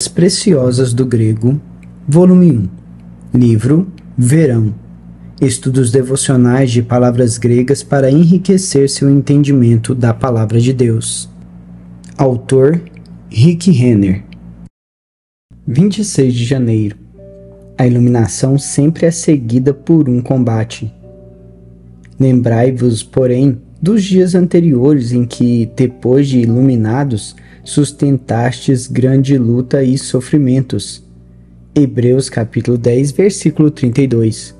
Preciosas do Grego, volume 1, livro Verão, estudos devocionais de palavras gregas para enriquecer seu entendimento da palavra de Deus. Autor Rick Renner. 26 de janeiro. A iluminação sempre é seguida por um combate. Lembrai-vos, porém, dos dias anteriores em que, depois de iluminados, sustentastes grande luta e sofrimentos. Hebreus capítulo 10, versículo 32.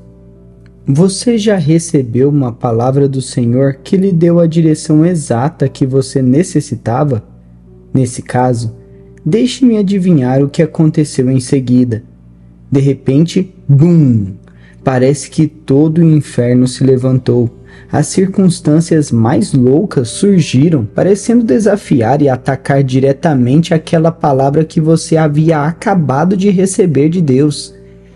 Você já recebeu uma palavra do Senhor que lhe deu a direção exata que você necessitava? Nesse caso, deixe-me adivinhar o que aconteceu em seguida. De repente, bum! Parece que todo o inferno se levantou. As circunstâncias mais loucas surgiram, parecendo desafiar e atacar diretamente aquela palavra que você havia acabado de receber de Deus.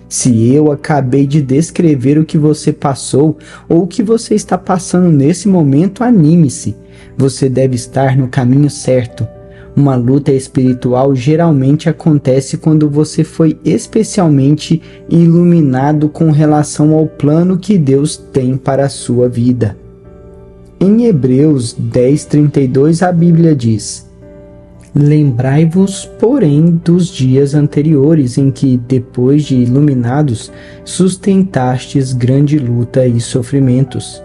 Se eu acabei de descrever o que você passou ou o que você está passando nesse momento, anime-se. Você deve estar no caminho certo. Uma luta espiritual geralmente acontece quando você foi especialmente iluminado com relação ao plano que Deus tem para a sua vida. Em Hebreus 10:32 a Bíblia diz: Lembrai-vos, porém, dos dias anteriores em que, depois de iluminados, sustentastes grande luta e sofrimentos.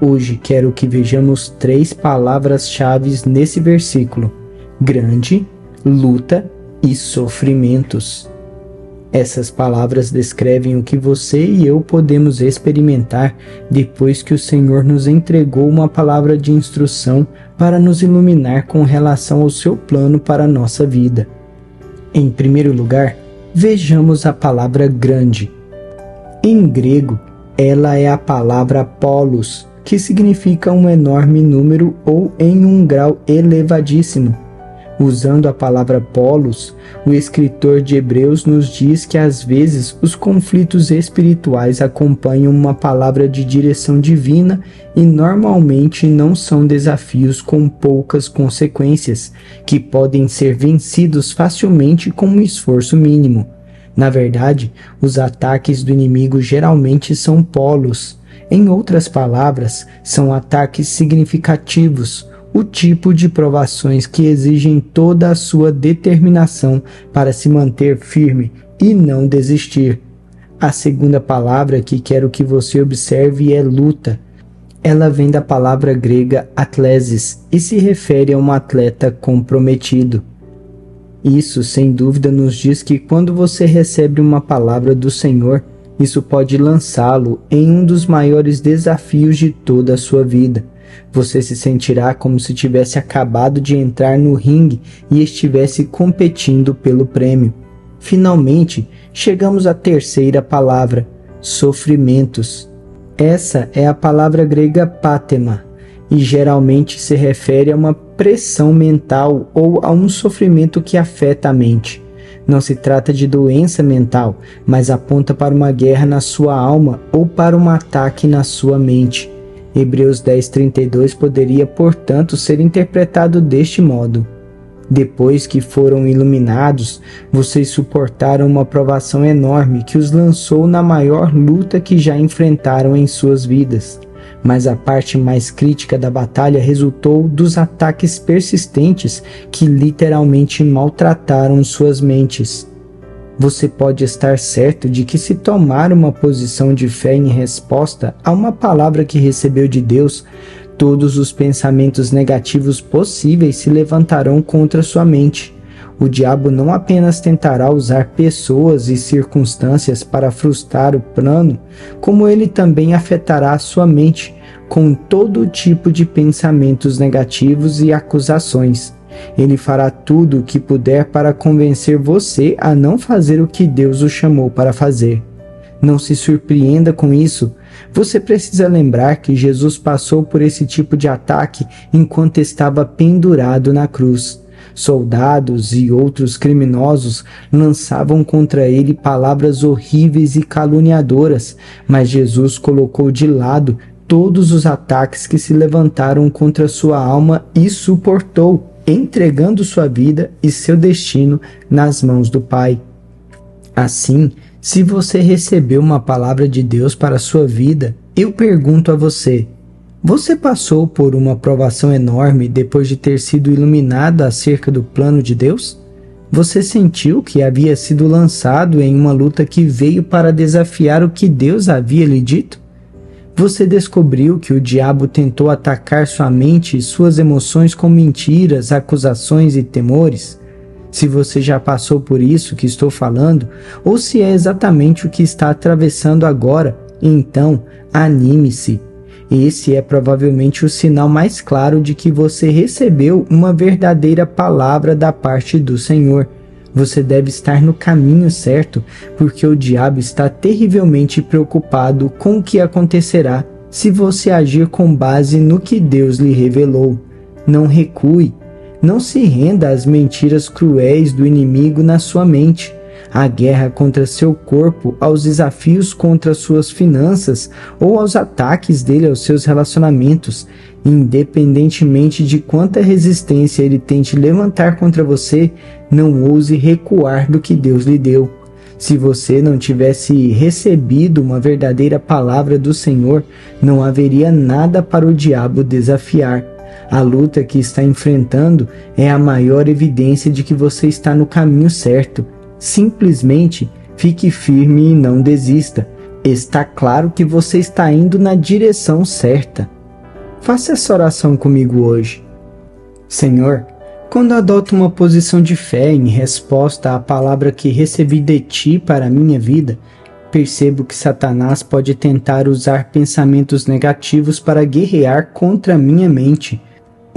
Hoje quero que vejamos 3 palavras-chave nesse versículo: grande, luta e sofrimentos. Essas palavras descrevem o que você e eu podemos experimentar depois que o Senhor nos entregou uma palavra de instrução para nos iluminar com relação ao seu plano para a nossa vida. Em primeiro lugar, vejamos a palavra grande. Em grego, ela é a palavra polos, que significa um enorme número ou em um grau elevadíssimo. Usando a palavra polos, o escritor de Hebreus nos diz que às vezes os conflitos espirituais acompanham uma palavra de direção divina e normalmente não são desafios com poucas consequências, que podem ser vencidos facilmente com um esforço mínimo. Na verdade, os ataques do inimigo geralmente são polos. Em outras palavras, são ataques significativos, o tipo de provações que exigem toda a sua determinação para se manter firme e não desistir. A segunda palavra que quero que você observe é luta. Ela vem da palavra grega atlesis e se refere a um atleta comprometido. Isso, sem dúvida, nos diz que quando você recebe uma palavra do Senhor, isso pode lançá-lo em um dos maiores desafios de toda a sua vida. Você se sentirá como se tivesse acabado de entrar no ringue e estivesse competindo pelo prêmio. Finalmente, chegamos à terceira palavra, sofrimentos. Essa é a palavra grega pátema e geralmente se refere a uma pressão mental ou a um sofrimento que afeta a mente. Não se trata de doença mental, mas aponta para uma guerra na sua alma ou para um ataque na sua mente. Hebreus 10:32 poderia, portanto, ser interpretado deste modo: depois que foram iluminados, vocês suportaram uma provação enorme que os lançou na maior luta que já enfrentaram em suas vidas. Mas a parte mais crítica da batalha resultou dos ataques persistentes que literalmente maltrataram suas mentes. Você pode estar certo de que, se tomar uma posição de fé em resposta a uma palavra que recebeu de Deus, todos os pensamentos negativos possíveis se levantarão contra sua mente. O diabo não apenas tentará usar pessoas e circunstâncias para frustrar o plano, como ele também afetará a sua mente com todo tipo de pensamentos negativos e acusações. Ele fará tudo o que puder para convencer você a não fazer o que Deus o chamou para fazer. Não se surpreenda com isso. Você precisa lembrar que Jesus passou por esse tipo de ataque enquanto estava pendurado na cruz. Soldados e outros criminosos lançavam contra ele palavras horríveis e caluniadoras, mas Jesus colocou de lado todos os ataques que se levantaram contra sua alma e suportou. entregando sua vida e seu destino nas mãos do Pai. Assim, se você recebeu uma palavra de Deus para a sua vida, eu pergunto a você: você passou por uma provação enorme depois de ter sido iluminado acerca do plano de Deus? Você sentiu que havia sido lançado em uma luta que veio para desafiar o que Deus havia lhe dito? Você descobriu que o diabo tentou atacar sua mente e suas emoções com mentiras, acusações e temores? Se você já passou por isso que estou falando, ou se é exatamente o que está atravessando agora, então anime-se. Esse é provavelmente o sinal mais claro de que você recebeu uma verdadeira palavra da parte do Senhor. Você deve estar no caminho certo, porque o diabo está terrivelmente preocupado com o que acontecerá se você agir com base no que Deus lhe revelou. Não recue. Não se renda às mentiras cruéis do inimigo na sua mente. À guerra contra seu corpo, aos desafios contra suas finanças ou aos ataques dele aos seus relacionamentos, independentemente de quanta resistência ele tente levantar contra você, não ouse recuar do que Deus lhe deu. Se você não tivesse recebido uma verdadeira palavra do Senhor, não haveria nada para o diabo desafiar. A luta que está enfrentando é a maior evidência de que você está no caminho certo. Simplesmente fique firme e não desista. Está claro que você está indo na direção certa. Faça essa oração comigo hoje. Senhor, quando adoto uma posição de fé em resposta à palavra que recebi de Ti para a minha vida, percebo que Satanás pode tentar usar pensamentos negativos para guerrear contra a minha mente.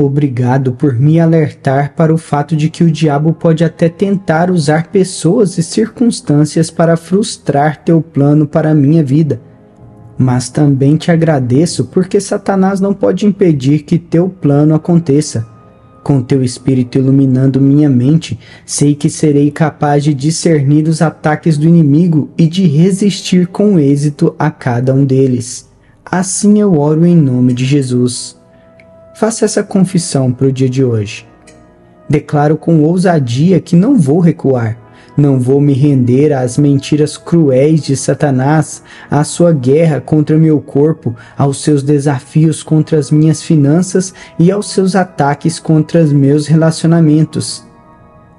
Obrigado por me alertar para o fato de que o diabo pode até tentar usar pessoas e circunstâncias para frustrar teu plano para a minha vida. Mas também te agradeço porque Satanás não pode impedir que teu plano aconteça. Com teu Espírito iluminando minha mente, sei que serei capaz de discernir os ataques do inimigo e de resistir com êxito a cada um deles. Assim eu oro em nome de Jesus. Faça essa confissão para o dia de hoje. Declaro com ousadia que não vou recuar. Não vou me render às mentiras cruéis de Satanás, à sua guerra contra meu corpo, aos seus desafios contra as minhas finanças e aos seus ataques contra os meus relacionamentos.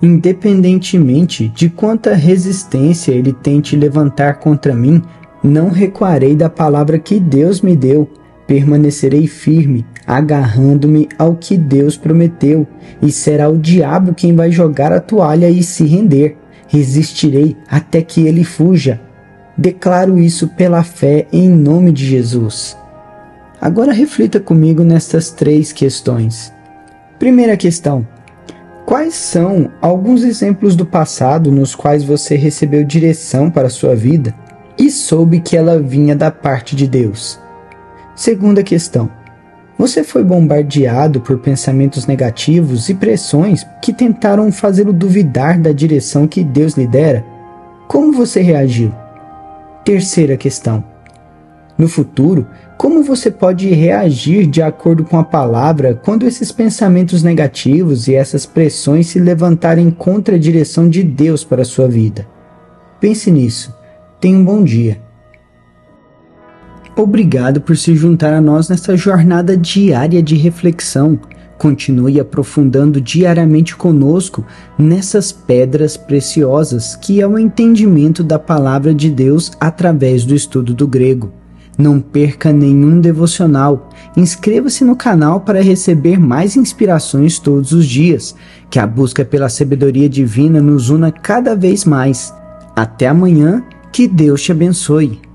Independentemente de quanta resistência ele tente levantar contra mim, não recuarei da palavra que Deus me deu. Permanecerei firme, agarrando-me ao que Deus prometeu, e será o diabo quem vai jogar a toalha e se render. Resistirei até que ele fuja. Declaro isso pela fé em nome de Jesus. Agora reflita comigo nestas 3 questões. Primeira questão: quais são alguns exemplos do passado nos quais você recebeu direção para a sua vida e soube que ela vinha da parte de Deus? Segunda questão: você foi bombardeado por pensamentos negativos e pressões que tentaram fazê-lo duvidar da direção que Deus lhe dera? Como você reagiu? Terceira questão: no futuro, como você pode reagir de acordo com a palavra quando esses pensamentos negativos e essas pressões se levantarem contra a direção de Deus para a sua vida? Pense nisso. Tenha um bom dia. Obrigado por se juntar a nós nesta jornada diária de reflexão. Continue aprofundando diariamente conosco nessas pedras preciosas que é o entendimento da palavra de Deus através do estudo do grego. Não perca nenhum devocional. Inscreva-se no canal para receber mais inspirações todos os dias. Que a busca pela sabedoria divina nos una cada vez mais. Até amanhã, que Deus te abençoe.